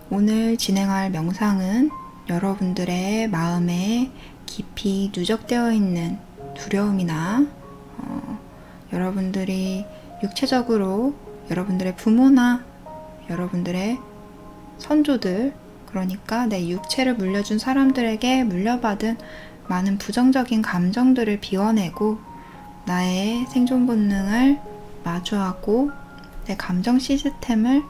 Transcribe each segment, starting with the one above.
오늘 진행할 명상은 여러분들의 마음에 깊이 누적되어 있는 두려움이나 여러분들이 육체적으로 여러분들의 부모나 여러분들의 선조들, 그러니까 내 육체를 물려준 사람들에게 물려받은 많은 부정적인 감정들을 비워내고 나의 생존 본능을 마주하고 내 감정 시스템을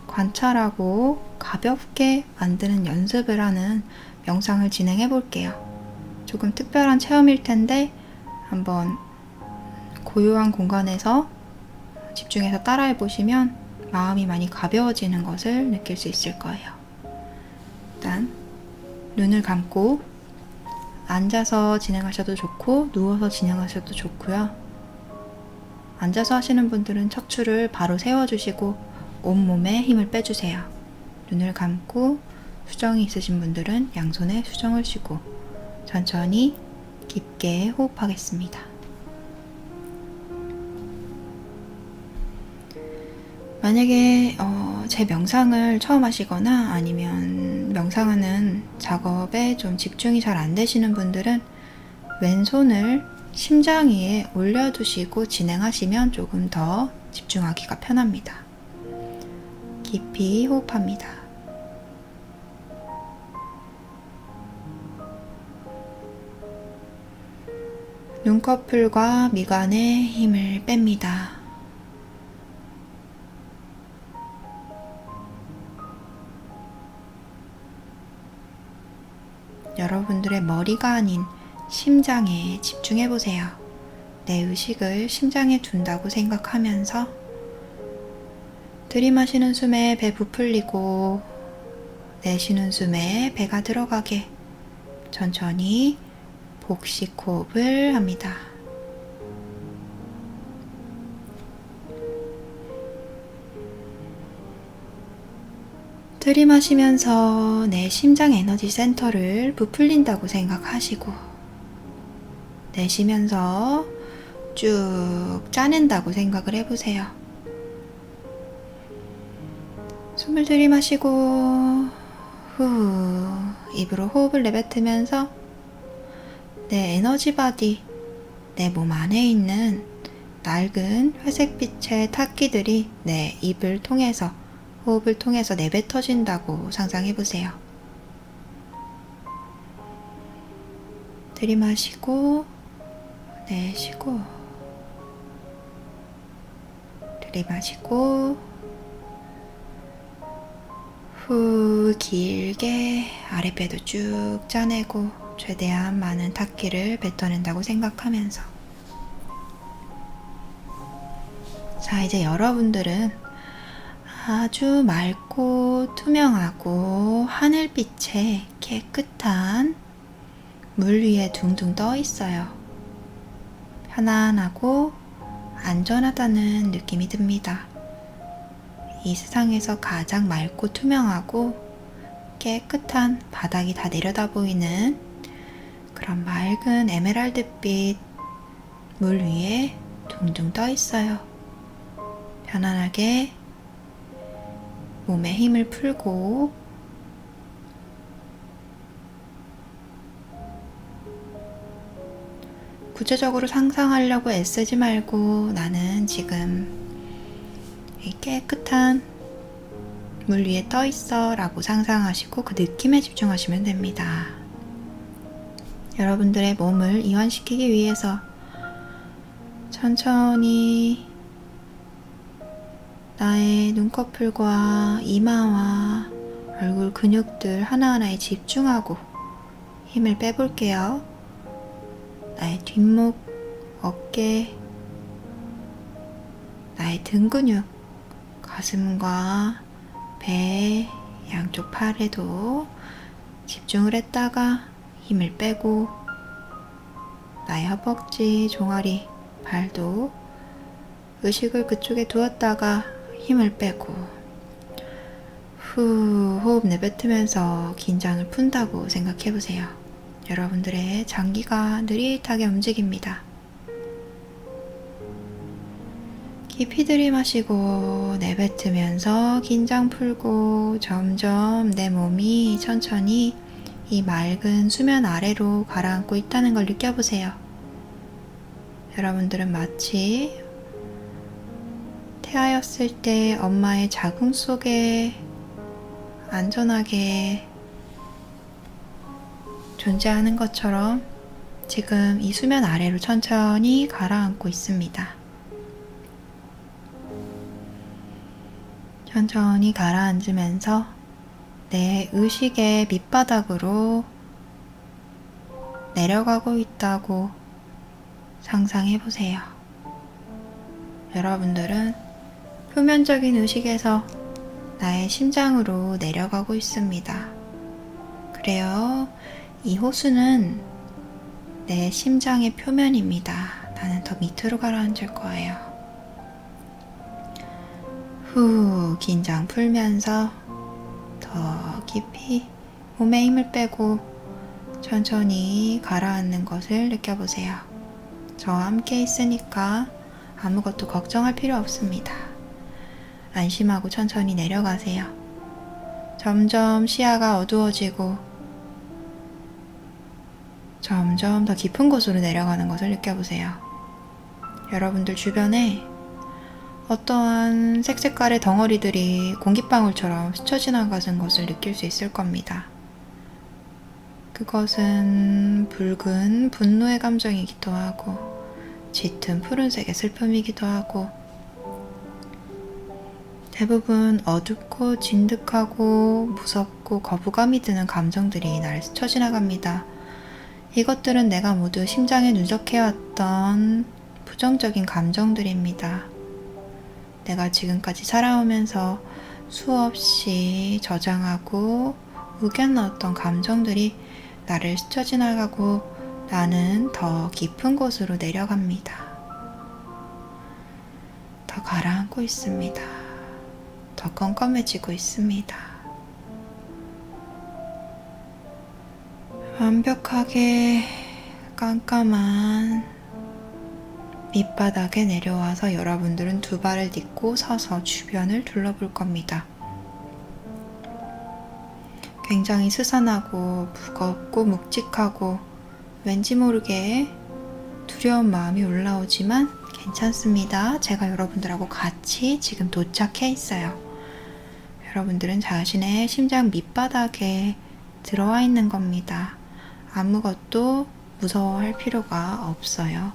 관찰하고 가볍게 만드는 연습을 하는 명상을 진행해 볼게요. 조금 특별한 체험일 텐데 한번 고요한 공간에서 집중해서 따라해 보시면 마음이 많이 가벼워지는 것을 느낄 수 있을 거예요. 일단 눈을 감고 앉아서 진행하셔도 좋고 누워서 진행하셔도 좋고요. 앉아서 하시는 분들은 척추를 바로 세워주시고 온몸에 힘을 빼주세요. 눈을 감고 수정이 있으신 분들은 양손에 수정을 쉬고 천천히 깊게 호흡하겠습니다. 만약에 제 명상을 처음 하시거나 아니면 명상하는 작업에 좀 집중이 잘 안 되시는 분들은 왼손을 심장 위에 올려두시고 진행하시면 조금 더 집중하기가 편합니다. 깊이 호흡합니다. 눈꺼풀과 미간에 힘을 뺍니다. 여러분들의 머리가 아닌 심장에 집중해 보세요. 내 의식을 심장에 둔다고 생각하면서 들이마시는 숨에 배 부풀리고 내쉬는 숨에 배가 들어가게 천천히 복식 호흡을 합니다. 들이마시면서 내 심장 에너지 센터를 부풀린다고 생각하시고 내쉬면서 쭉 짜낸다고 생각을 해보세요. 숨을 들이마시고 후 입으로 호흡을 내뱉으면서 내 에너지 바디, 내 몸 안에 있는 낡은 회색빛의 타기들이 내 입을 통해서 호흡을 통해서 내뱉어진다고 상상해보세요. 들이마시고 내쉬고 들이마시고 후 길게 아랫배도 쭉 짜내고 최대한 많은 탁기를 뱉어낸다고 생각하면서 자, 이제 여러분들은 아주 맑고 투명하고 하늘빛의 깨끗한 물 위에 둥둥 떠 있어요. 편안하고 안전하다는 느낌이 듭니다. 이 세상에서 가장 맑고 투명하고 깨끗한 바닥이 다 내려다 보이는 그런 맑은 에메랄드빛 물 위에 둥둥 떠 있어요. 편안하게 몸에 힘을 풀고 구체적으로 상상하려고 애쓰지 말고 나는 지금 이 깨끗한 물 위에 떠 있어 라고 상상하시고 그 느낌에 집중하시면 됩니다. 여러분들의 몸을 이완시키기 위해서 천천히 나의 눈꺼풀과 이마와 얼굴 근육들 하나하나에 집중하고 힘을 빼볼게요. 나의 뒷목, 어깨, 나의 등 근육, 가슴과 배, 양쪽 팔에도 집중을 했다가 힘을 빼고 나의 허벅지, 종아리, 발도 의식을 그쪽에 두었다가 힘을 빼고 후 호흡 내뱉으면서 긴장을 푼다고 생각해보세요. 여러분들의 장기가 느릿하게 움직입니다. 깊이 들이마시고 내뱉으면서 긴장 풀고 점점 내 몸이 천천히 이 맑은 수면 아래로 가라앉고 있다는 걸 느껴보세요. 여러분들은 마치 태아였을 때 엄마의 자궁 속에 안전하게 존재하는 것처럼 지금 이 수면 아래로 천천히 가라앉고 있습니다. 천천히 가라앉으면서 내 의식의 밑바닥으로 내려가고 있다고 상상해 보세요. 여러분들은 표면적인 의식에서 나의 심장으로 내려가고 있습니다. 그래요. 이 호수는 내 심장의 표면입니다. 나는 더 밑으로 가라앉을 거예요. 후, 긴장 풀면서 더 깊이 몸에 힘을 빼고 천천히 가라앉는 것을 느껴보세요. 저와 함께 있으니까 아무것도 걱정할 필요 없습니다. 안심하고 천천히 내려가세요. 점점 시야가 어두워지고 점점 더 깊은 곳으로 내려가는 것을 느껴보세요. 여러분들 주변에 어떠한 색색깔의 덩어리들이 공기방울처럼 스쳐 지나가는 것을 느낄 수 있을 겁니다. 그것은 붉은 분노의 감정이기도 하고 짙은 푸른색의 슬픔이기도 하고 대부분 어둡고 진득하고 무섭고 거부감이 드는 감정들이 나를 스쳐 지나갑니다. 이것들은 내가 모두 심장에 누적해왔던 부정적인 감정들입니다. 내가 지금까지 살아오면서 수없이 저장하고 우겨넣었던 감정들이 나를 스쳐 지나가고 나는 더 깊은 곳으로 내려갑니다. 더 가라앉고 있습니다. 더 껌껌해지고 있습니다. 완벽하게 깜깜한 밑바닥에 내려와서 여러분들은 두 발을 딛고 서서 주변을 둘러볼 겁니다. 굉장히 스산하고 무겁고 묵직하고 왠지 모르게 두려운 마음이 올라오지만 괜찮습니다. 제가 여러분들하고 같이 지금 도착해 있어요. 여러분들은 자신의 심장 밑바닥에 들어와 있는 겁니다. 아무것도 무서워할 필요가 없어요.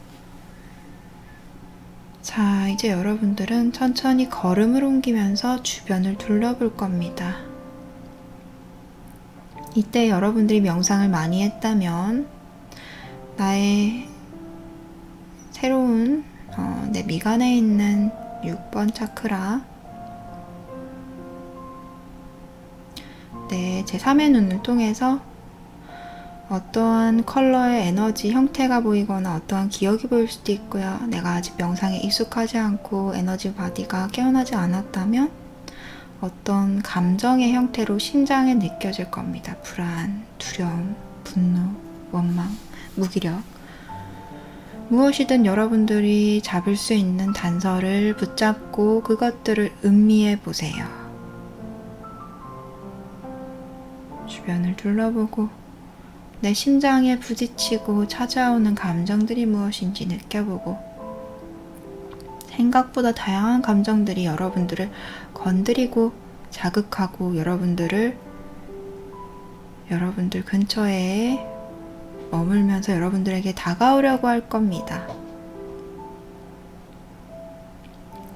자, 이제 여러분들은 천천히 걸음을 옮기면서 주변을 둘러볼 겁니다. 이때 여러분들이 명상을 많이 했다면 나의 새로운 내 미간에 있는 6번 차크라, 내 제3의 눈을 통해서 어떠한 컬러의 에너지 형태가 보이거나 어떠한 기억이 보일 수도 있고요. 내가 아직 명상에 익숙하지 않고 에너지 바디가 깨어나지 않았다면 어떤 감정의 형태로 심장에 느껴질 겁니다. 불안, 두려움, 분노, 원망, 무기력. 무엇이든 여러분들이 잡을 수 있는 단서를 붙잡고 그것들을 음미해 보세요. 주변을 둘러보고 내 심장에 부딪히고 찾아오는 감정들이 무엇인지 느껴보고 생각보다 다양한 감정들이 여러분들을 건드리고 자극하고 여러분들 근처에 머물면서 여러분들에게 다가오려고 할 겁니다.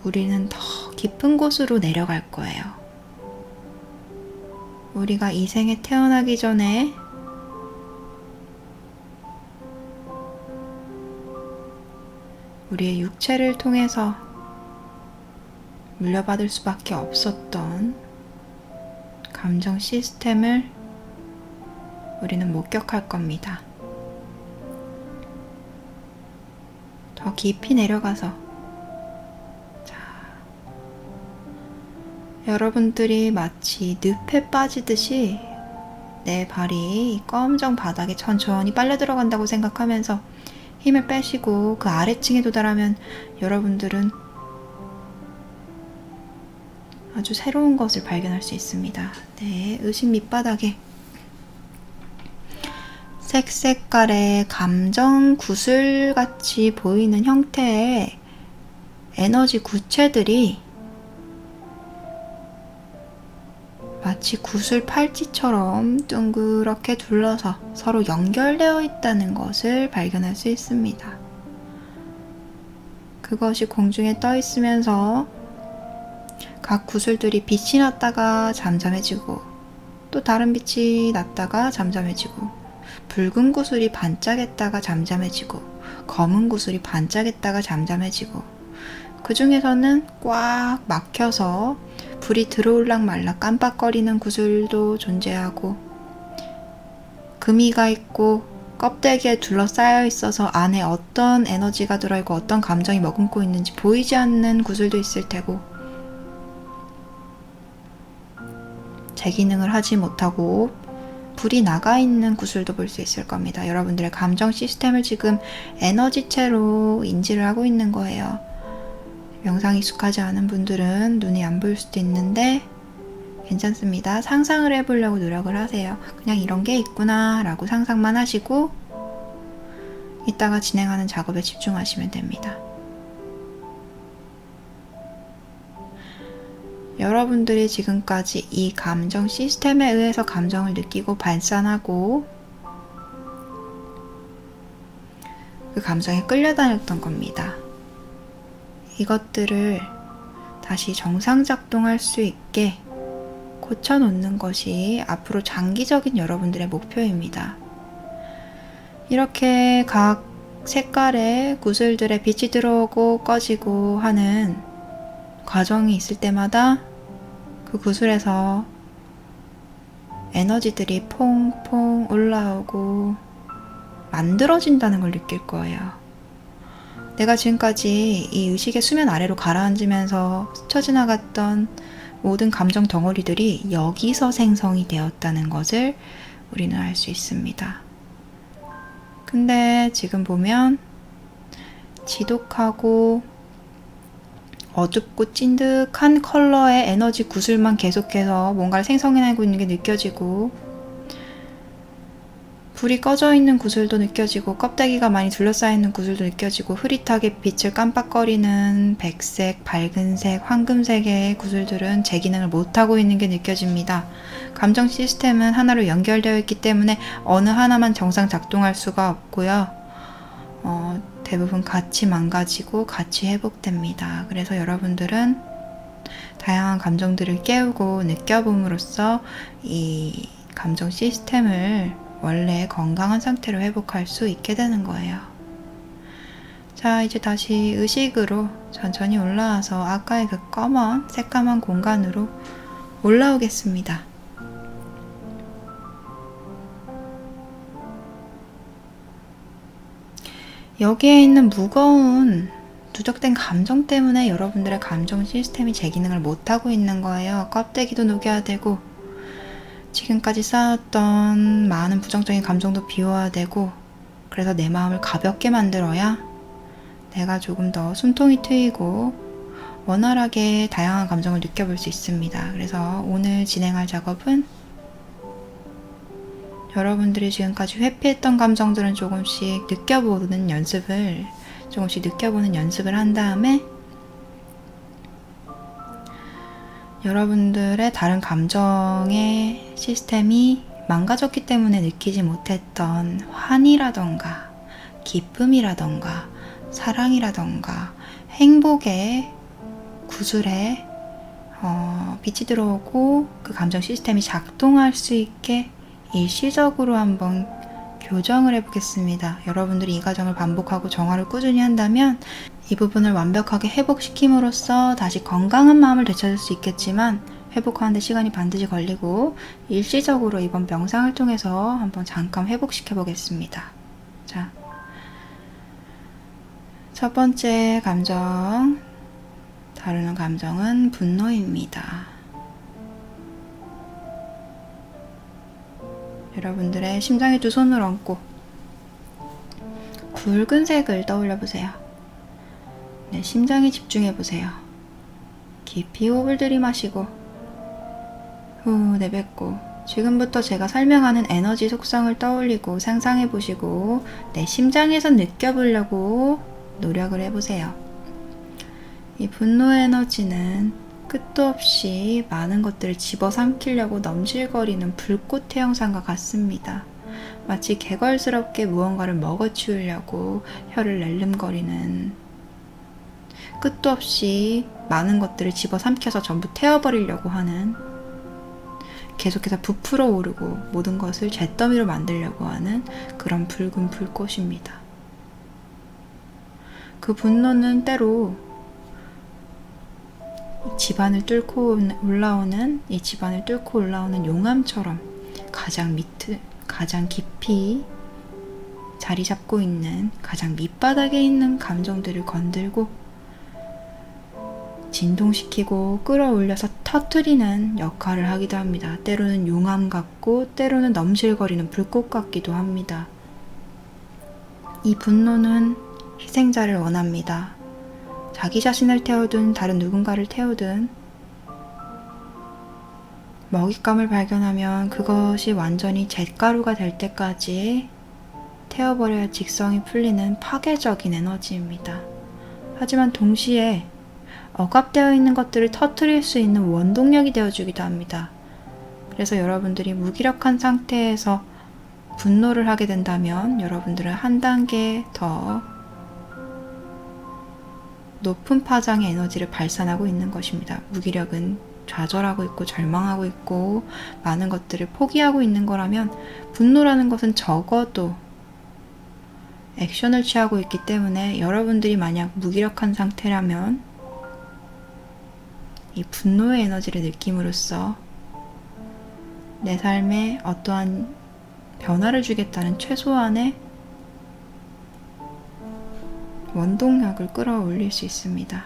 우리는 더 깊은 곳으로 내려갈 거예요. 우리가 이 생에 태어나기 전에 우리의 육체를 통해서 물려받을 수밖에 없었던 감정 시스템을 우리는 목격할 겁니다. 더 깊이 내려가서 여러분들이 마치 늪에 빠지듯이 내 발이 이 검정 바닥에 천천히 빨려 들어간다고 생각하면서 힘을 빼시고 그 아래층에 도달하면 여러분들은 아주 새로운 것을 발견할 수 있습니다. 네, 의식 밑바닥에 색깔의 감정 구슬같이 보이는 형태의 에너지 구체들이 마치 구슬 팔찌처럼 둥그렇게 둘러서 서로 연결되어 있다는 것을 발견할 수 있습니다. 그것이 공중에 떠 있으면서 각 구슬들이 빛이 났다가 잠잠해지고 또 다른 빛이 났다가 잠잠해지고 붉은 구슬이 반짝했다가 잠잠해지고 검은 구슬이 반짝했다가 잠잠해지고 그 중에서는 꽉 막혀서 불이 들어올락 말락 깜빡거리는 구슬도 존재하고 금이가 있고 껍데기에 둘러싸여 있어서 안에 어떤 에너지가 들어있고 어떤 감정이 머금고 있는지 보이지 않는 구슬도 있을 테고 제 기능을 하지 못하고 불이 나가 있는 구슬도 볼 수 있을 겁니다. 여러분들의 감정 시스템을 지금 에너지체로 인지를 하고 있는 거예요. 명상 익숙하지 않은 분들은 눈이 안 보일 수도 있는데 괜찮습니다. 상상을 해보려고 노력을 하세요. 그냥 이런 게 있구나 라고 상상만 하시고 이따가 진행하는 작업에 집중하시면 됩니다. 여러분들이 지금까지 이 감정 시스템에 의해서 감정을 느끼고 발산하고 그 감정에 끌려다녔던 겁니다. 이것들을 다시 정상 작동할 수 있게 고쳐놓는 것이 앞으로 장기적인 여러분들의 목표입니다. 이렇게 각 색깔의 구슬들의 빛이 들어오고 꺼지고 하는 과정이 있을 때마다 그 구슬에서 에너지들이 퐁퐁 올라오고 만들어진다는 걸 느낄 거예요. 내가 지금까지 이 의식의 수면 아래로 가라앉으면서 스쳐 지나갔던 모든 감정 덩어리들이 여기서 생성이 되었다는 것을 우리는 알 수 있습니다. 근데 지금 보면 지독하고 어둡고 찐득한 컬러의 에너지 구슬만 계속해서 뭔가를 생성해내고 있는 게 느껴지고 불이 꺼져 있는 구슬도 느껴지고 껍데기가 많이 둘러싸여 있는 구슬도 느껴지고 흐릿하게 빛을 깜빡거리는 백색, 밝은색, 황금색의 구슬들은 제 기능을 못하고 있는 게 느껴집니다. 감정 시스템은 하나로 연결되어 있기 때문에 어느 하나만 정상 작동할 수가 없고요. 대부분 같이 망가지고 같이 회복됩니다. 그래서 여러분들은 다양한 감정들을 깨우고 느껴봄으로써 이 감정 시스템을 원래 건강한 상태로 회복할 수 있게 되는 거예요. 자, 이제 다시 의식으로 천천히 올라와서 아까의 그 검은 새까만 공간으로 올라오겠습니다. 여기에 있는 무거운 누적된 감정 때문에 여러분들의 감정 시스템이 제 기능을 못하고 있는 거예요. 껍데기도 녹여야 되고 지금까지 쌓았던 많은 부정적인 감정도 비워야 되고 그래서 내 마음을 가볍게 만들어야 내가 조금 더 숨통이 트이고 원활하게 다양한 감정을 느껴볼 수 있습니다. 그래서 오늘 진행할 작업은 여러분들이 지금까지 회피했던 감정들은 조금씩 느껴보는 연습을 한 다음에 여러분들의 다른 감정의 시스템이 망가졌기 때문에 느끼지 못했던 환희라던가 기쁨이라던가 사랑이라던가 행복의 구슬에 빛이 들어오고 그 감정 시스템이 작동할 수 있게 일시적으로 한번 교정을 해보겠습니다. 여러분들이 이 과정을 반복하고 정화를 꾸준히 한다면 이 부분을 완벽하게 회복시킴으로써 다시 건강한 마음을 되찾을 수 있겠지만 회복하는데 시간이 반드시 걸리고 일시적으로 이번 명상을 통해서 한번 잠깐 회복시켜 보겠습니다. 자, 첫 번째 감정, 다루는 감정은 분노입니다. 여러분들의 심장에 두 손을 얹고 붉은색을 떠올려 보세요. 네, 심장에 집중해 보세요. 깊이 호흡을 들이마시고 후 내뱉고 지금부터 제가 설명하는 에너지 속성을 떠올리고 상상해보시고 내 심장에서 느껴보려고 노력을 해보세요. 이 분노의 에너지는 끝도 없이 많은 것들을 집어삼키려고 넘실거리는 불꽃 태양산과 같습니다. 마치 개걸스럽게 무언가를 먹어치우려고 혀를 낼름거리는, 끝도 없이 많은 것들을 집어삼켜서 전부 태워버리려고 하는, 계속해서 부풀어 오르고 모든 것을 잿더미로 만들려고 하는 그런 붉은 불꽃입니다. 그 분노는 때로 집안을 뚫고 올라오는 용암처럼 가장 깊이 자리 잡고 있는 가장 밑바닥에 있는 감정들을 건들고 진동시키고 끌어올려서 터뜨리는 역할을 하기도 합니다. 때로는 용암 같고 때로는 넘실거리는 불꽃 같기도 합니다. 이 분노는 희생자를 원합니다. 자기 자신을 태우든 다른 누군가를 태우든 먹잇감을 발견하면 그것이 완전히 잿가루가 될 때까지 태워버려야 직성이 풀리는 파괴적인 에너지입니다. 하지만 동시에 억압되어 있는 것들을 터뜨릴 수 있는 원동력이 되어주기도 합니다. 그래서 여러분들이 무기력한 상태에서 분노를 하게 된다면 여러분들은 한 단계 더 높은 파장의 에너지를 발산하고 있는 것입니다. 무기력은 좌절하고 있고 절망하고 있고 많은 것들을 포기하고 있는 거라면 분노라는 것은 적어도 액션을 취하고 있기 때문에 여러분들이 만약 무기력한 상태라면 이 분노의 에너지를 느낌으로써 내 삶에 어떠한 변화를 주겠다는 최소한의 원동력을 끌어올릴 수 있습니다.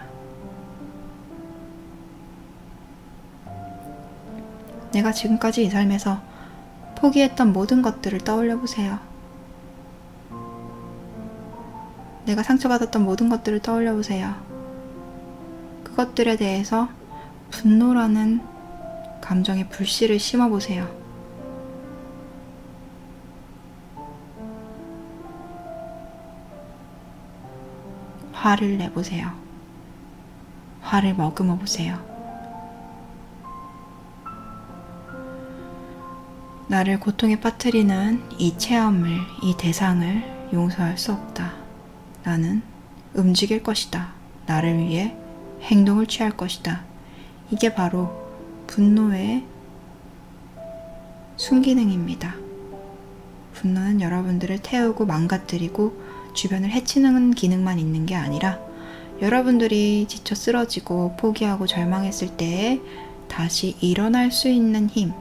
내가 지금까지 이 삶에서 포기했던 모든 것들을 떠올려 보세요. 내가 상처받았던 모든 것들을 떠올려 보세요. 그것들에 대해서 분노라는 감정의 불씨를 심어 보세요. 화를 내보세요. 화를 머금어 보세요. 나를 고통에 빠뜨리는 이 체험을, 이 대상을 용서할 수 없다. 나는 움직일 것이다. 나를 위해 행동을 취할 것이다. 이게 바로 분노의 순기능입니다. 분노는 여러분들을 태우고 망가뜨리고 주변을 해치는 기능만 있는 게 아니라 여러분들이 지쳐 쓰러지고 포기하고 절망했을 때에 다시 일어날 수 있는 힘,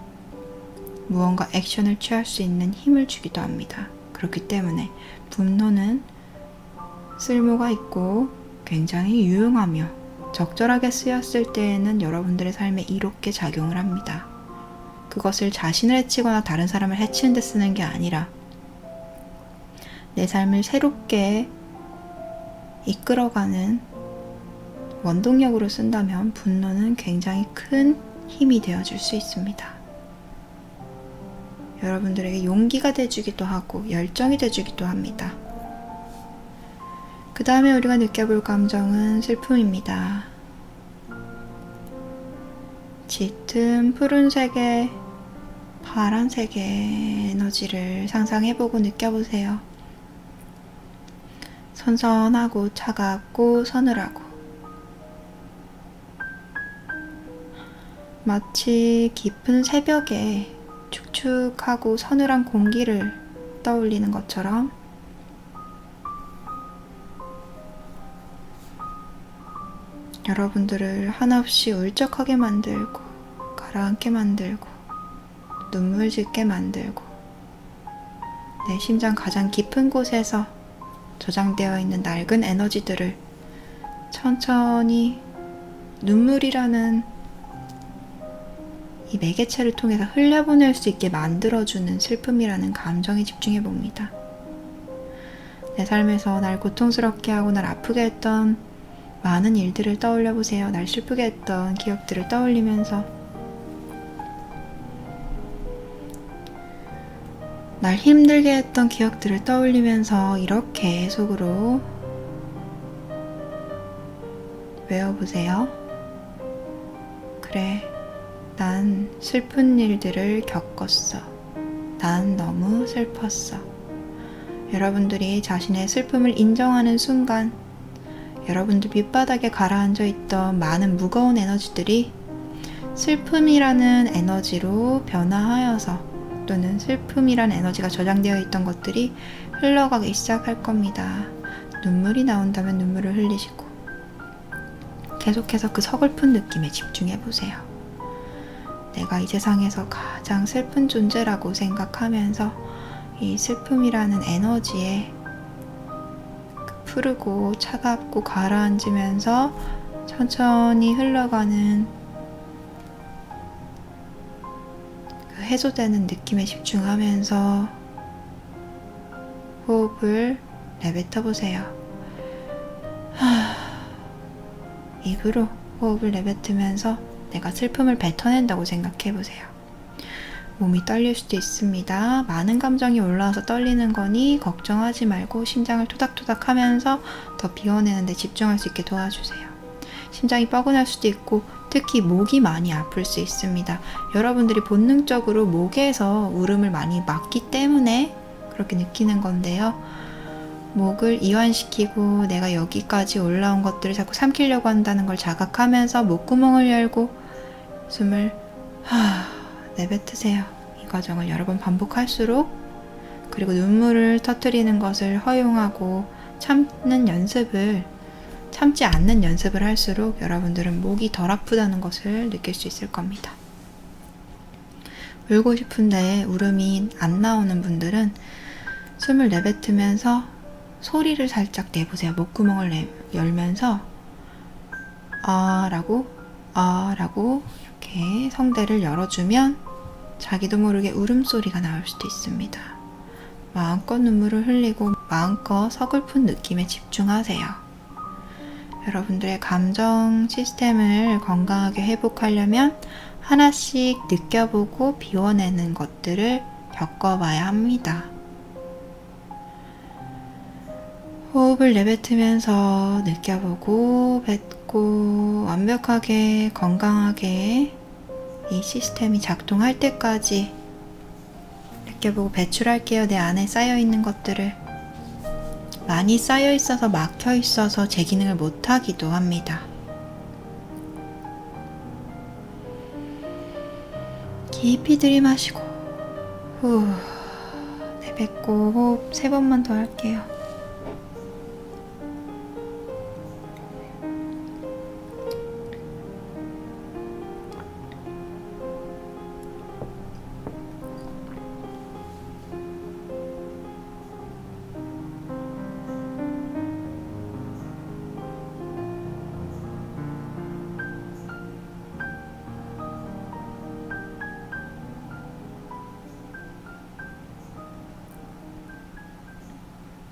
무언가 액션을 취할 수 있는 힘을 주기도 합니다. 그렇기 때문에 분노는 쓸모가 있고 굉장히 유용하며 적절하게 쓰였을 때에는 여러분들의 삶에 이롭게 작용을 합니다. 그것을 자신을 해치거나 다른 사람을 해치는 데 쓰는 게 아니라 내 삶을 새롭게 이끌어가는 원동력으로 쓴다면 분노는 굉장히 큰 힘이 되어줄 수 있습니다. 여러분들에게 용기가 돼주기도 하고 열정이 돼주기도 합니다. 그 다음에 우리가 느껴볼 감정은 슬픔입니다. 짙은 푸른색의 파란색의 에너지를 상상해보고 느껴보세요. 선선하고 차갑고 서늘하고 마치 깊은 새벽에 축축하고 서늘한 공기를 떠올리는 것처럼 여러분들을 한없이 울적하게 만들고 가라앉게 만들고 눈물 짓게 만들고 내 심장 가장 깊은 곳에서 저장되어 있는 낡은 에너지들을 천천히 눈물이라는 이 매개체를 통해서 흘려보낼 수 있게 만들어주는 슬픔이라는 감정에 집중해 봅니다. 내 삶에서 날 고통스럽게 하고 날 아프게 했던 많은 일들을 떠올려 보세요. 날 슬프게 했던 기억들을 떠올리면서, 날 힘들게 했던 기억들을 떠올리면서 이렇게 속으로 외워보세요. 그래, 난 슬픈 일들을 겪었어. 난 너무 슬펐어. 여러분들이 자신의 슬픔을 인정하는 순간, 여러분들 밑바닥에 가라앉아 있던 많은 무거운 에너지들이 슬픔이라는 에너지로 변화하여서, 또는 슬픔이라는 에너지가 저장되어 있던 것들이 흘러가기 시작할 겁니다. 눈물이 나온다면 눈물을 흘리시고 계속해서 그 서글픈 느낌에 집중해 보세요. 내가 이 세상에서 가장 슬픈 존재라고 생각하면서 이 슬픔이라는 에너지에 푸르고 차갑고 가라앉으면서 천천히 흘러가는 그 해소되는 느낌에 집중하면서 호흡을 내뱉어 보세요. 입으로 호흡을 내뱉으면서 내가 슬픔을 뱉어낸다고 생각해 보세요. 몸이 떨릴 수도 있습니다. 많은 감정이 올라와서 떨리는 거니 걱정하지 말고 심장을 토닥토닥 하면서 더 비워내는 데 집중할 수 있게 도와주세요. 심장이 뻐근할 수도 있고 특히 목이 많이 아플 수 있습니다. 여러분들이 본능적으로 목에서 울음을 많이 막기 때문에 그렇게 느끼는 건데요. 목을 이완시키고 내가 여기까지 올라온 것들을 자꾸 삼키려고 한다는 걸 자각하면서 목구멍을 열고 숨을 내뱉으세요. 이 과정을 여러 번 반복할수록, 그리고 눈물을 터뜨리는 것을 허용하고 참지 않는 연습을 할수록 여러분들은 목이 덜 아프다는 것을 느낄 수 있을 겁니다. 울고 싶은데 울음이 안 나오는 분들은 숨을 내뱉으면서 소리를 살짝 내보세요. 목구멍을 열면서 라고 이렇게 성대를 열어주면 자기도 모르게 울음소리가 나올 수도 있습니다. 마음껏 눈물을 흘리고 마음껏 서글픈 느낌에 집중하세요. 여러분들의 감정 시스템을 건강하게 회복하려면 하나씩 느껴보고 비워내는 것들을 겪어봐야 합니다. 호흡을 내뱉으면서 느껴보고 뱉고 완벽하게 건강하게 이 시스템이 작동할 때까지 느껴보고 배출할게요. 내 안에 쌓여있는 것들을. 많이 쌓여있어서 막혀있어서 제 기능을 못하기도 합니다. 깊이 들이마시고 후 내뱉고 호흡 3번만 더 할게요.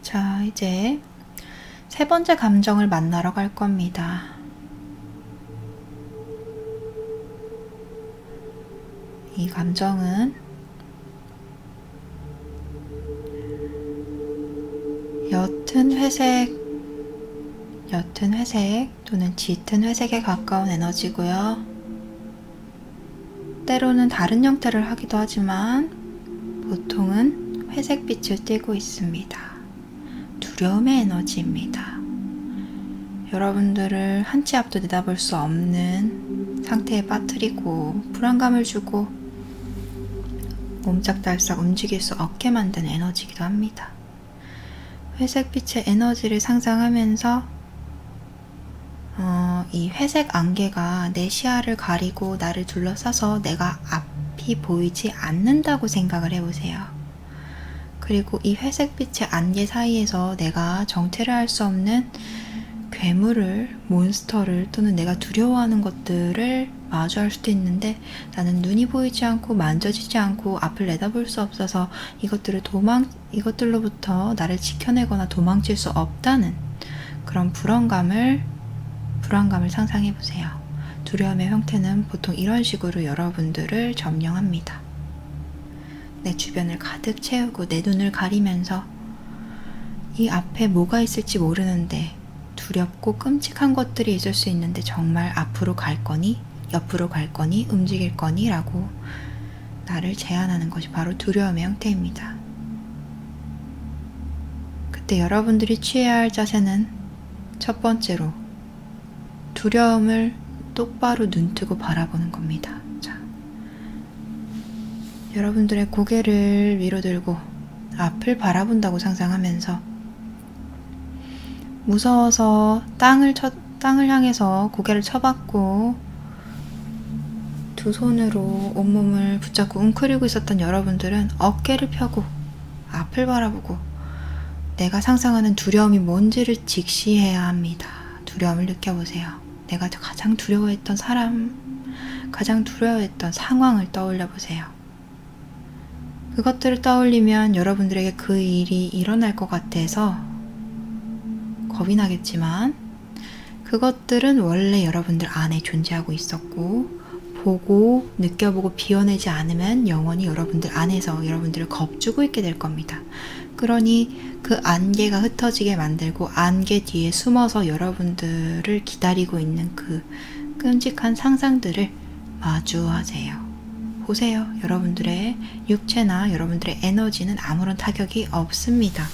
자, 이제 3번째 감정을 만나러 갈 겁니다. 이 감정은 옅은 회색 또는 짙은 회색에 가까운 에너지고요. 때로는 다른 형태를 하기도 하지만 보통은 회색빛을 띠고 있습니다. 두려움의 에너지입니다. 여러분들을 한 치 앞도 내다볼 수 없는 상태에 빠뜨리고 불안감을 주고 옴짝달싹 움직일 수 없게 만드는 에너지이기도 합니다. 회색빛의 에너지를 상상하면서 이 회색 안개가 내 시야를 가리고 나를 둘러싸서 내가 앞이 보이지 않는다고 생각을 해보세요. 그리고 이 회색빛의 안개 사이에서 내가 정체를 할 수 없는 괴물을, 몬스터를 또는 내가 두려워하는 것들을 마주할 수도 있는데 나는 눈이 보이지 않고 만져지지 않고 앞을 내다볼 수 없어서 이것들로부터 나를 지켜내거나 도망칠 수 없다는 그런 불안감을 불안감을 상상해 보세요. 두려움의 형태는 보통 이런 식으로 여러분들을 점령합니다. 내 주변을 가득 채우고 내 눈을 가리면서 이 앞에 뭐가 있을지 모르는데 두렵고 끔찍한 것들이 있을 수 있는데 정말 앞으로 갈 거니? 옆으로 갈 거니? 움직일 거니? 라고 나를 제한하는 것이 바로 두려움의 형태입니다. 그때 여러분들이 취해야 할 자세는 첫 번째로 두려움을 똑바로 눈뜨고 바라보는 겁니다. 자, 여러분들의 고개를 위로 들고 앞을 바라본다고 상상하면서 무서워서 땅을 향해서 고개를 쳐박고 두 손으로 온몸을 붙잡고 웅크리고 있었던 여러분들은 어깨를 펴고 앞을 바라보고 내가 상상하는 두려움이 뭔지를 직시해야 합니다. 두려움을 느껴보세요. 내가 가장 두려워했던 사람, 가장 두려워했던 상황을 떠올려 보세요. 그것들을 떠올리면 여러분들에게 그 일이 일어날 것 같아서 겁이 나겠지만 그것들은 원래 여러분들 안에 존재하고 있었고 보고 느껴보고 비워내지 않으면 영원히 여러분들 안에서 여러분들을 겁주고 있게 될 겁니다. 그러니 그 안개가 흩어지게 만들고 안개 뒤에 숨어서 여러분들을 기다리고 있는 그 끔찍한 상상들을 마주하세요. 보세요. 여러분들의 육체나 여러분들의 에너지는 아무런 타격이 없습니다.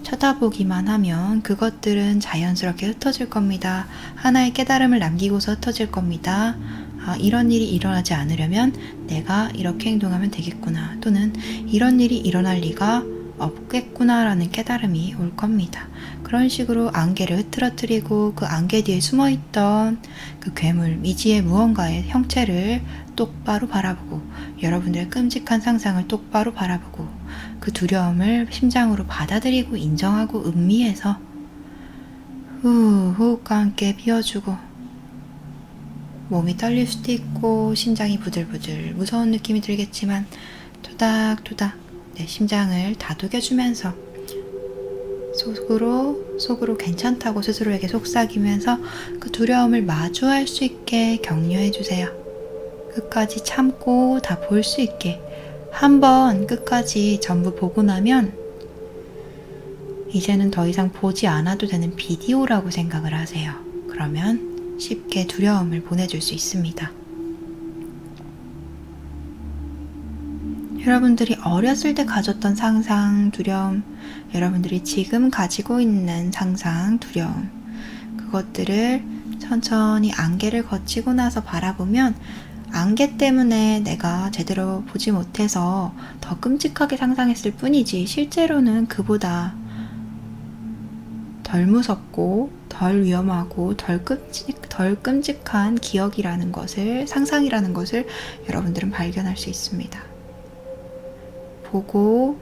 쳐다보기만 하면 그것들은 자연스럽게 흩어질 겁니다. 하나의 깨달음을 남기고서 흩어질 겁니다. 아, 이런 일이 일어나지 않으려면 내가 이렇게 행동하면 되겠구나. 또는 이런 일이 일어날 리가 없겠구나 라는 깨달음이 올 겁니다. 그런 식으로 안개를 흐트러뜨리고 그 안개 뒤에 숨어있던 그 괴물, 미지의 무언가의 형체를 똑바로 바라보고 여러분들의 끔찍한 상상을 똑바로 바라보고 그 두려움을 심장으로 받아들이고 인정하고 음미해서 호흡과 함께 비워주고 몸이 떨릴 수도 있고 심장이 부들부들 무서운 느낌이 들겠지만 토닥토닥 내 심장을 다독여주면서 속으로 괜찮다고 스스로에게 속삭이면서 그 두려움을 마주할 수 있게 격려해주세요. 끝까지 참고 다 볼 수 있게 한번 끝까지 전부 보고 나면 이제는 더 이상 보지 않아도 되는 비디오라고 생각을 하세요. 그러면 쉽게 두려움을 보내줄 수 있습니다. 여러분들이 어렸을 때 가졌던 상상, 두려움, 여러분들이 지금 가지고 있는 상상, 두려움, 그것들을 천천히 안개를 거치고 나서 바라보면 안개 때문에 내가 제대로 보지 못해서 더 끔찍하게 상상했을 뿐이지 실제로는 그보다 덜 무섭고 덜 위험하고 덜 끔찍한 기억이라는 것을, 상상이라는 것을 여러분들은 발견할 수 있습니다. 보고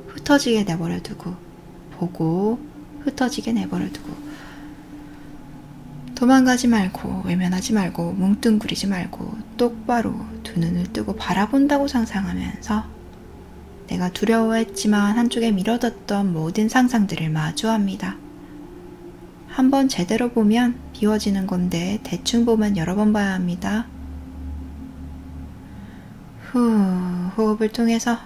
흩어지게 내버려두고 보고 흩어지게 내버려두고 도망가지 말고 외면하지 말고 뭉뚱그리지 말고 똑바로 두 눈을 뜨고 바라본다고 상상하면서 내가 두려워했지만 한쪽에 미뤄뒀던 모든 상상들을 마주합니다. 한번 제대로 보면 비워지는 건데 대충 보면 여러 번 봐야 합니다. 호흡을 통해서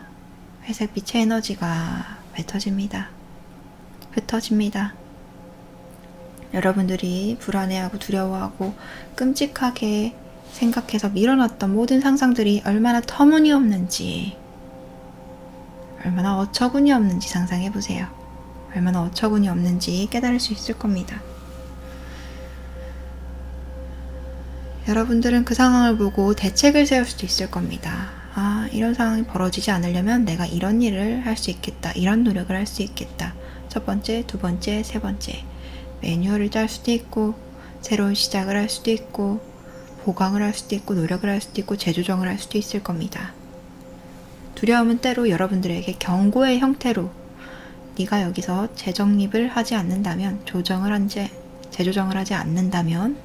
회색빛의 에너지가 흩어집니다. 여러분들이 불안해하고 두려워하고 끔찍하게 생각해서 밀어놨던 모든 상상들이 얼마나 터무니없는지, 얼마나 어처구니 없는지 상상해보세요. 얼마나 어처구니 없는지 깨달을 수 있을 겁니다. 여러분들은 그 상황을 보고 대책을 세울 수도 있을 겁니다. 아, 이런 상황이 벌어지지 않으려면 내가 이런 일을 할 수 있겠다. 이런 노력을 할 수 있겠다. 첫 번째, 두 번째, 세 번째. 매뉴얼을 짤 수도 있고, 새로운 시작을 할 수도 있고, 보강을 할 수도 있고, 노력을 할 수도 있고, 재조정을 할 수도 있을 겁니다. 두려움은 때로 여러분들에게 경고의 형태로 네가 여기서 재정립을 하지 않는다면, 재조정을 하지 않는다면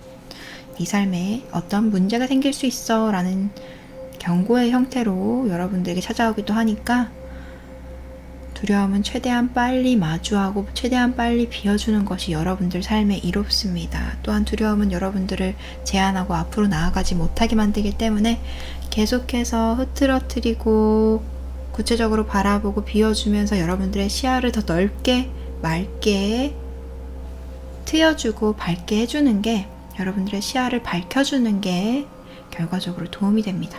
네 삶에 어떤 문제가 생길 수 있어 라는 경고의 형태로 여러분들에게 찾아오기도 하니까 두려움은 최대한 빨리 마주하고 최대한 빨리 비워주는 것이 여러분들 삶에 이롭습니다. 또한 두려움은 여러분들을 제한하고 앞으로 나아가지 못하게 만들기 때문에 계속해서 흐트러뜨리고 구체적으로 바라보고 비워주면서 여러분들의 시야를 더 넓게 맑게 트여주고 밝게 해주는 게, 여러분들의 시야를 밝혀주는 게 결과적으로 도움이 됩니다.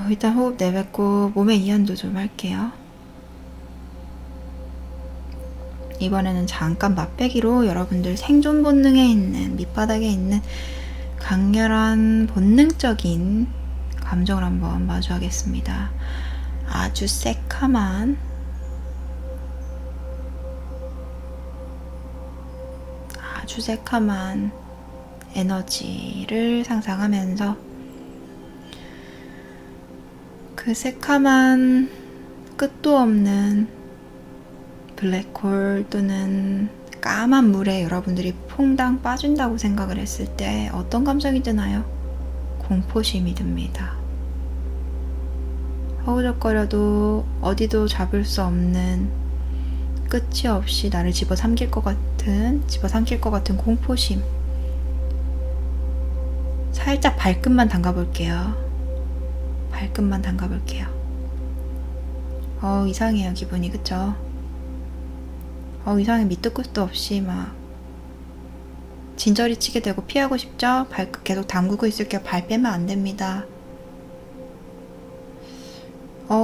일단 호흡 내뱉고 몸의 이완도 좀 할게요. 이번에는 잠깐 맛배기로 여러분들 생존 본능에 있는, 밑바닥에 있는 강렬한 본능적인 감정을 한번 마주하겠습니다. 아주 새카만 에너지를 상상하면서 그 새카만 끝도 없는 블랙홀 또는 까만 물에 여러분들이 퐁당 빠진다고 생각을 했을 때 어떤 감정이 드나요? 공포심이 듭니다. 허우적거려도 어디도 잡을 수 없는, 끝이 없이 나를 집어삼킬 것 같은 공포심. 살짝 발끝만 담가볼게요. 이상해요, 기분이. 그쵸? 이상해. 밑도 끝도 없이 막 진저리 치게 되고 피하고 싶죠? 발끝 계속 담그고 있을게요. 발 빼면 안 됩니다.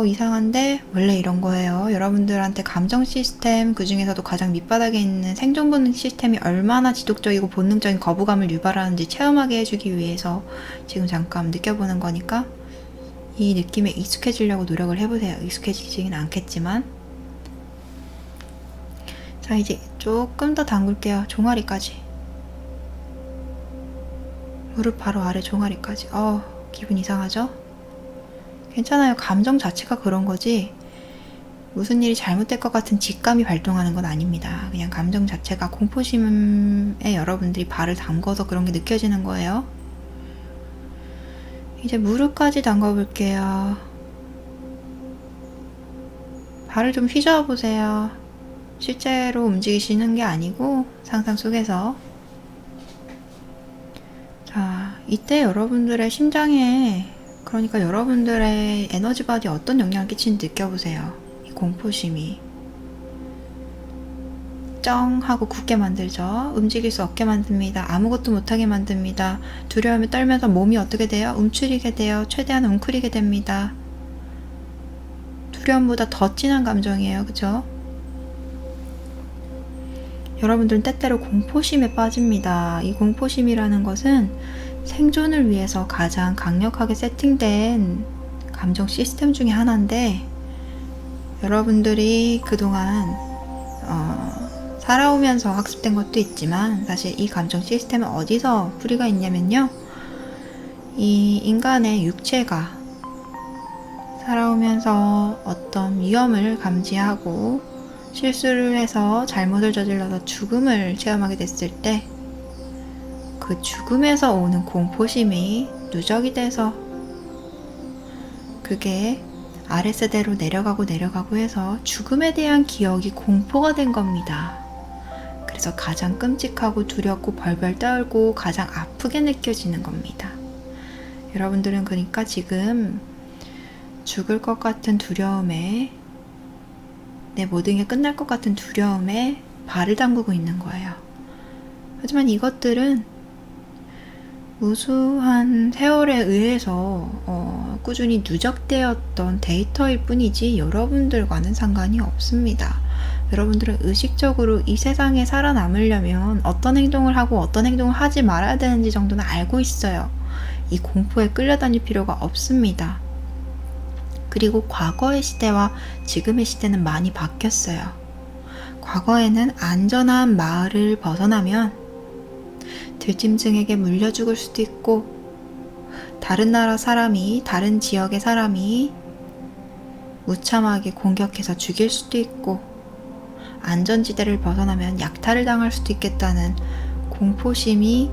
이상한데 원래 이런 거예요. 여러분들한테 감정 시스템, 그 중에서도 가장 밑바닥에 있는 생존 본능 시스템이 얼마나 지속적이고 본능적인 거부감을 유발하는지 체험하게 해주기 위해서 지금 잠깐 느껴보는 거니까 이 느낌에 익숙해지려고 노력을 해보세요. 익숙해지지는 않겠지만. 자, 이제 조금 더 담글게요. 종아리까지. 무릎 바로 아래 종아리까지. 기분 이상하죠? 괜찮아요. 감정 자체가 그런 거지 무슨 일이 잘못될 것 같은 직감이 발동하는 건 아닙니다. 그냥 감정 자체가 공포심에 여러분들이 발을 담궈서 그런 게 느껴지는 거예요. 이제 무릎까지 담가 볼게요. 발을 좀 휘저어 보세요. 실제로 움직이시는 게 아니고 상상 속에서. 자, 이때 여러분들의 심장에, 그러니까 여러분들의 에너지 바디에 어떤 영향을 끼치는지 느껴보세요. 이 공포심이 쩡 하고 굳게 만들죠. 움직일 수 없게 만듭니다. 아무것도 못하게 만듭니다. 두려움에 떨면서 몸이 어떻게 돼요? 움츠리게 돼요. 최대한 웅크리게 됩니다. 두려움보다 더 진한 감정이에요. 그죠? 여러분들은 때때로 공포심에 빠집니다. 이 공포심이라는 것은 생존을 위해서 가장 강력하게 세팅된 감정 시스템 중에 하나인데, 여러분들이 그동안 살아오면서 학습된 것도 있지만 사실 이 감정 시스템은 어디서 뿌리가 있냐면요, 이 인간의 육체가 살아오면서 어떤 위험을 감지하고 실수를 해서 잘못을 저질러서 죽음을 체험하게 됐을 때 그 죽음에서 오는 공포심이 누적이 돼서 그게 아랫세대로 내려가고 해서 죽음에 대한 기억이 공포가 된 겁니다. 그래서 가장 끔찍하고 두렵고 벌벌 떨고 가장 아프게 느껴지는 겁니다. 여러분들은 그러니까 지금 죽을 것 같은 두려움에, 내 모든 게 끝날 것 같은 두려움에 발을 담그고 있는 거예요. 하지만 이것들은 무수한 세월에 의해서 꾸준히 누적되었던 데이터일 뿐이지 여러분들과는 상관이 없습니다. 여러분들은 의식적으로 이 세상에 살아남으려면 어떤 행동을 하고 어떤 행동을 하지 말아야 되는지 정도는 알고 있어요. 이 공포에 끌려다닐 필요가 없습니다. 그리고 과거의 시대와 지금의 시대는 많이 바뀌었어요. 과거에는 안전한 마을을 벗어나면 들짐승에게 물려 죽을 수도 있고, 다른 나라 사람이, 다른 지역의 사람이 무참하게 공격해서 죽일 수도 있고, 안전지대를 벗어나면 약탈을 당할 수도 있겠다는 공포심이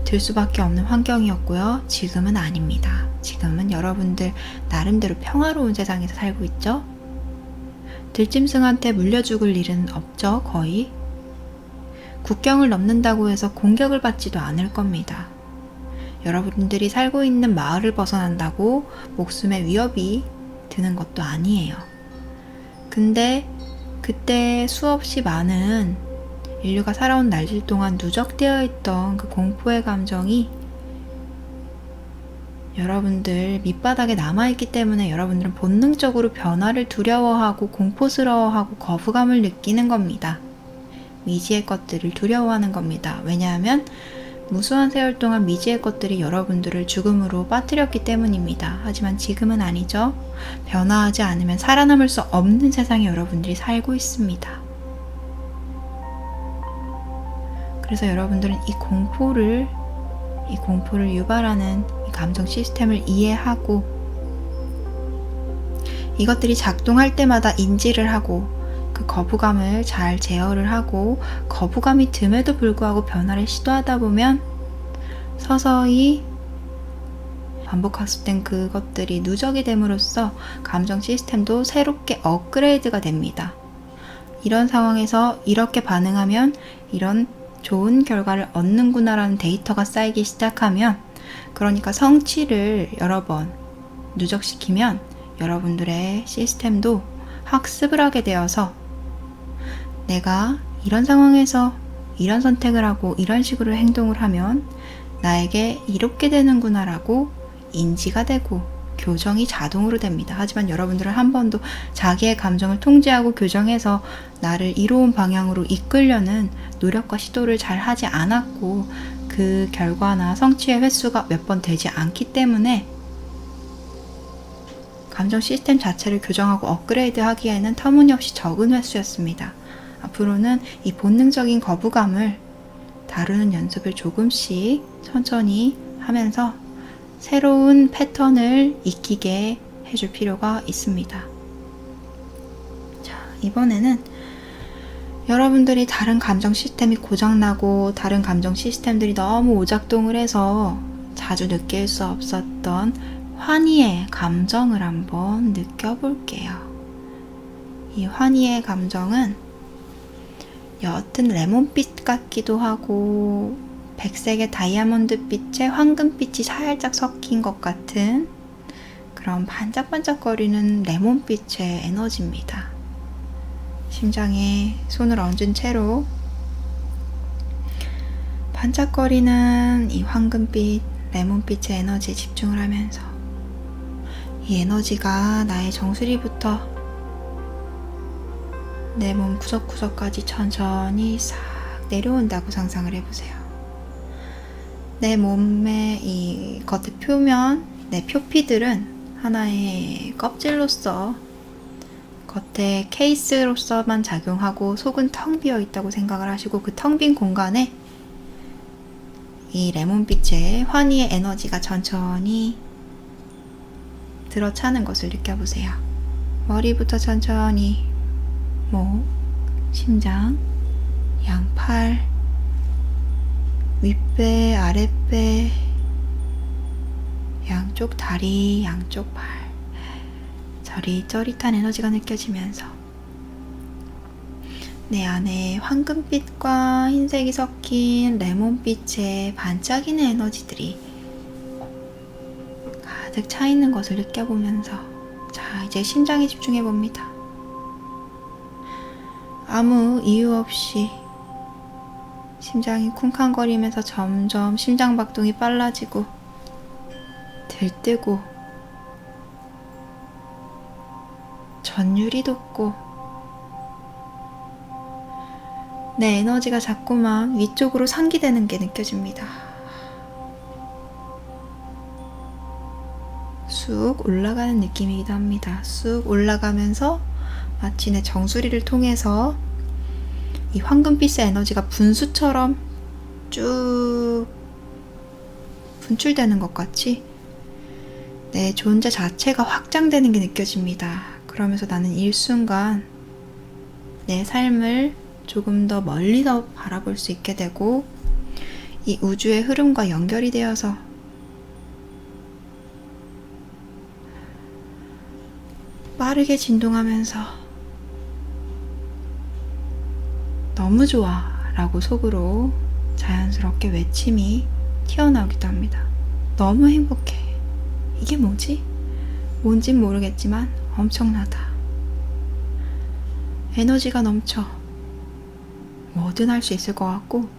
들 수밖에 없는 환경이었고요. 지금은 아닙니다. 지금은 여러분들 나름대로 평화로운 세상에서 살고 있죠? 들짐승한테 물려 죽을 일은 없죠, 거의. 국경을 넘는다고 해서 공격을 받지도 않을 겁니다. 여러분들이 살고 있는 마을을 벗어난다고 목숨에 위협이 드는 것도 아니에요. 근데 그때 수없이 많은 인류가 살아온 날들 동안 누적되어 있던 그 공포의 감정이 여러분들 밑바닥에 남아있기 때문에 여러분들은 본능적으로 변화를 두려워하고 공포스러워하고 거부감을 느끼는 겁니다. 미지의 것들을 두려워하는 겁니다. 왜냐하면 무수한 세월 동안 미지의 것들이 여러분들을 죽음으로 빠뜨렸기 때문입니다. 하지만 지금은 아니죠. 변화하지 않으면 살아남을 수 없는 세상에 여러분들이 살고 있습니다. 그래서 여러분들은 이 공포를 유발하는 이 감정 시스템을 이해하고 이것들이 작동할 때마다 인지를 하고 그 거부감을 잘 제어를 하고 거부감이 듦에도 불구하고 변화를 시도하다 보면 서서히 반복학습된 그것들이 누적이 됨으로써 감정 시스템도 새롭게 업그레이드가 됩니다. 이런 상황에서 이렇게 반응하면 이런 좋은 결과를 얻는구나라는 데이터가 쌓이기 시작하면, 그러니까 성취를 여러 번 누적시키면 여러분들의 시스템도 학습을 하게 되어서 내가 이런 상황에서 이런 선택을 하고 이런 식으로 행동을 하면 나에게 이롭게 되는구나 라고 인지가 되고 교정이 자동으로 됩니다. 하지만 여러분들은 한 번도 자기의 감정을 통제하고 교정해서 나를 이로운 방향으로 이끌려는 노력과 시도를 잘 하지 않았고 그 결과나 성취의 횟수가 몇 번 되지 않기 때문에 감정 시스템 자체를 교정하고 업그레이드 하기에는 터무니없이 적은 횟수였습니다. 앞으로는 이 본능적인 거부감을 다루는 연습을 조금씩 천천히 하면서 새로운 패턴을 익히게 해줄 필요가 있습니다. 자, 이번에는 여러분들이 다른 감정 시스템이 고장나고 다른 감정 시스템들이 너무 오작동을 해서 자주 느낄 수 없었던 환희의 감정을 한번 느껴볼게요. 이 환희의 감정은 옅은 레몬빛 같기도 하고 백색의 다이아몬드 빛에 황금빛이 살짝 섞인 것 같은 그런 반짝반짝거리는 레몬빛의 에너지입니다. 심장에 손을 얹은 채로 반짝거리는 이 황금빛, 레몬빛의 에너지에 집중을 하면서 이 에너지가 나의 정수리부터 내 몸 구석구석까지 천천히 싹 내려온다고 상상을 해보세요. 내 몸의 이 겉의 표면, 내 표피들은 하나의 껍질로서 겉에 케이스로서만 작용하고 속은 텅 비어 있다고 생각을 하시고 그 텅 빈 공간에 이 레몬빛의 환희의 에너지가 천천히 들어차는 것을 느껴보세요. 머리부터 천천히 목, 심장, 양팔, 윗배, 아랫배, 양쪽 다리, 양쪽 발, 저릿저릿한 에너지가 느껴지면서 내 안에 황금빛과 흰색이 섞인 레몬빛의 반짝이는 에너지들이 가득 차 있는 것을 느껴보면서 자, 이제 심장에 집중해 봅니다. 아무 이유 없이 심장이 쿵쾅거리면서 점점 심장박동이 빨라지고 들뜨고 전율이 돋고 내 에너지가 자꾸만 위쪽으로 상기되는 게 느껴집니다. 쑥 올라가는 느낌이기도 합니다. 쑥 올라가면서 마치 내 정수리를 통해서 이 황금빛의 에너지가 분수처럼 쭉 분출되는 것 같이 내 존재 자체가 확장되는 게 느껴집니다. 그러면서 나는 일순간 내 삶을 조금 더 멀리서 바라볼 수 있게 되고 이 우주의 흐름과 연결이 되어서 빠르게 진동하면서 너무 좋아 라고 속으로 자연스럽게 외침이 튀어나오기도 합니다. 너무 행복해. 이게 뭐지? 뭔진 모르겠지만 엄청나다. 에너지가 넘쳐. 뭐든 할 수 있을 것 같고,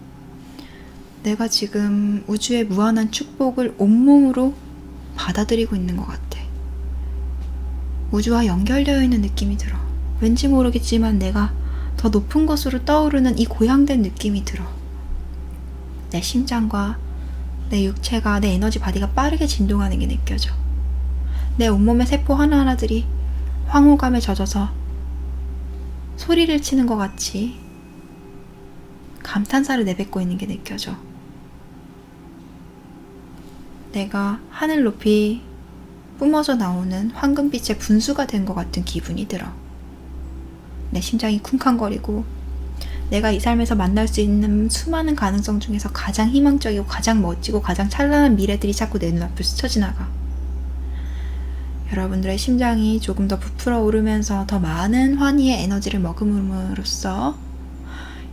내가 지금 우주의 무한한 축복을 온몸으로 받아들이고 있는 것 같아. 우주와 연결되어 있는 느낌이 들어. 왠지 모르겠지만 내가 더 높은 곳으로 떠오르는 이 고양된 느낌이 들어. 내 심장과 내 육체가, 내 에너지 바디가 빠르게 진동하는 게 느껴져. 내 온몸의 세포 하나하나들이 황홀감에 젖어서 소리를 치는 것 같이 감탄사를 내뱉고 있는 게 느껴져. 내가 하늘 높이 뿜어져 나오는 황금빛의 분수가 된 것 같은 기분이 들어. 내 심장이 쿵쾅거리고 내가 이 삶에서 만날 수 있는 수많은 가능성 중에서 가장 희망적이고 가장 멋지고 가장 찬란한 미래들이 자꾸 내 눈앞을 스쳐 지나가. 여러분들의 심장이 조금 더 부풀어 오르면서 더 많은 환희의 에너지를 머금음으로써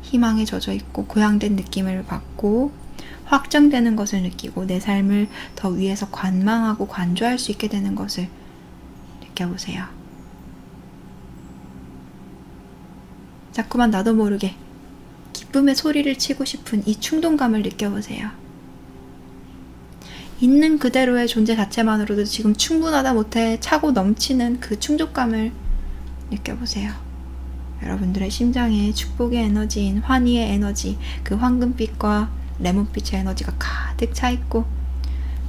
희망에 젖어있고 고양된 느낌을 받고 확장되는 것을 느끼고 내 삶을 더 위에서 관망하고 관조할 수 있게 되는 것을 느껴보세요. 자꾸만 나도 모르게 기쁨의 소리를 치고 싶은 이 충동감을 느껴보세요. 있는 그대로의 존재 자체만으로도 지금 충분하다 못해 차고 넘치는 그 충족감을 느껴보세요. 여러분들의 심장에 축복의 에너지인 환희의 에너지, 그 황금빛과 레몬빛의 에너지가 가득 차 있고,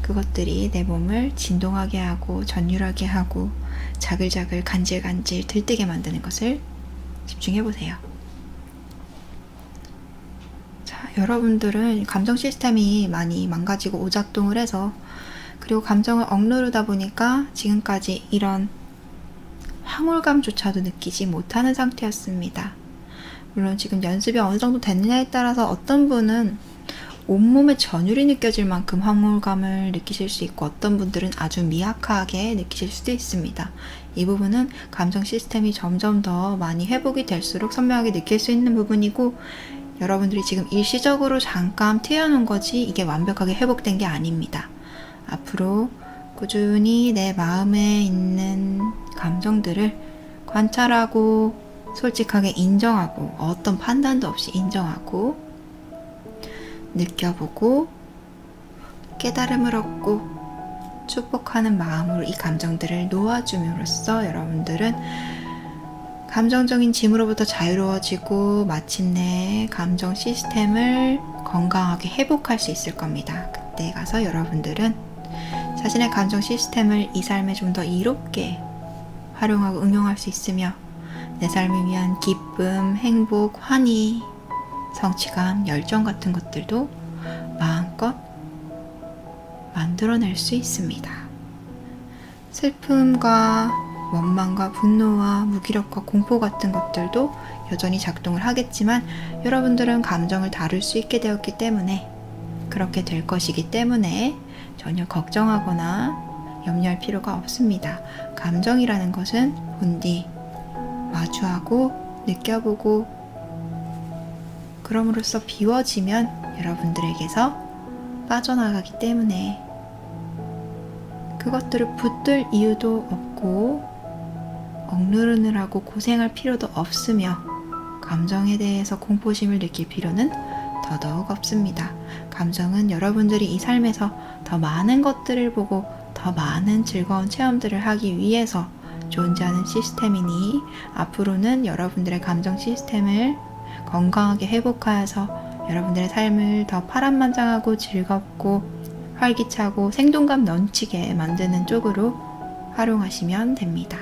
그것들이 내 몸을 진동하게 하고 전율하게 하고 자글자글 간질간질 들뜨게 만드는 것을 집중해보세요. 자, 여러분들은 감정 시스템이 많이 망가지고 오작동을 해서, 그리고 감정을 억누르다 보니까 지금까지 이런 황홀감조차도 느끼지 못하는 상태였습니다. 물론 지금 연습이 어느 정도 됐느냐에 따라서 어떤 분은 온몸에 전율이 느껴질 만큼 황홀감을 느끼실 수 있고, 어떤 분들은 아주 미약하게 느끼실 수도 있습니다. 이 부분은 감정 시스템이 점점 더 많이 회복이 될수록 선명하게 느낄 수 있는 부분이고, 여러분들이 지금 일시적으로 잠깐 튀어놓은 거지 이게 완벽하게 회복된 게 아닙니다. 앞으로 꾸준히 내 마음에 있는 감정들을 관찰하고 솔직하게 인정하고, 어떤 판단도 없이 인정하고 느껴보고 깨달음을 얻고 축복하는 마음으로 이 감정들을 놓아줌으로써 여러분들은 감정적인 짐으로부터 자유로워지고 마침내 감정 시스템을 건강하게 회복할 수 있을 겁니다. 그때 가서 여러분들은 자신의 감정 시스템을 이 삶에 좀 더 이롭게 활용하고 응용할 수 있으며, 내 삶을 위한 기쁨, 행복, 환희, 성취감, 열정 같은 것들도 마음껏 만들어낼 수 있습니다. 슬픔과 원망과 분노와 무기력과 공포 같은 것들도 여전히 작동을 하겠지만, 여러분들은 감정을 다룰 수 있게 되었기 때문에, 그렇게 될 것이기 때문에 전혀 걱정하거나 염려할 필요가 없습니다. 감정이라는 것은 본디 마주하고 느껴보고 그럼으로써 비워지면 여러분들에게서 빠져나가기 때문에 그것들을 붙들 이유도 없고 억누르느라고 고생할 필요도 없으며, 감정에 대해서 공포심을 느낄 필요는 더더욱 없습니다. 감정은 여러분들이 이 삶에서 더 많은 것들을 보고 더 많은 즐거운 체험들을 하기 위해서 존재하는 시스템이니, 앞으로는 여러분들의 감정 시스템을 건강하게 회복하여서 여러분들의 삶을 더 파란만장하고 즐겁고 활기차고 생동감 넘치게 만드는 쪽으로 활용하시면 됩니다.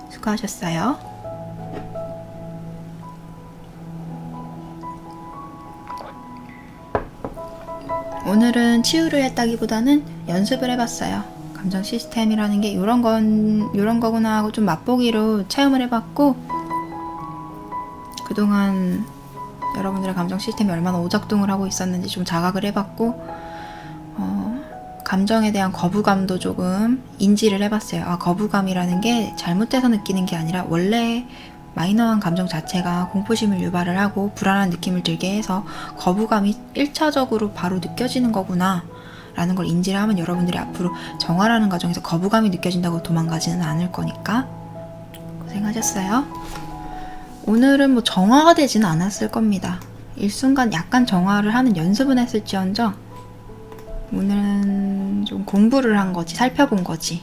수고하셨어요. 오늘은 치유를 했다기보다는 연습을 해봤어요. 감정 시스템이라는 게 요런 거구나 하고 좀 맛보기로 체험을 해봤고, 그동안 여러분들의 감정 시스템이 얼마나 오작동을 하고 있었는지 좀 자각을 해봤고, 감정에 대한 거부감도 조금 인지를 해봤어요. 아, 거부감이라는 게 잘못돼서 느끼는 게 아니라 원래 마이너한 감정 자체가 공포심을 유발을 하고 불안한 느낌을 들게 해서 거부감이 1차적으로 바로 느껴지는 거구나 라는 걸 인지를 하면 여러분들이 앞으로 정화라는 과정에서 거부감이 느껴진다고 도망가지는 않을 거니까. 고생하셨어요. 오늘은 뭐 정화가 되지는 않았을 겁니다. 일순간 약간 정화를 하는 연습은 했을지언정 오늘은 좀 공부를 한 거지, 살펴본 거지.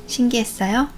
신기했어요?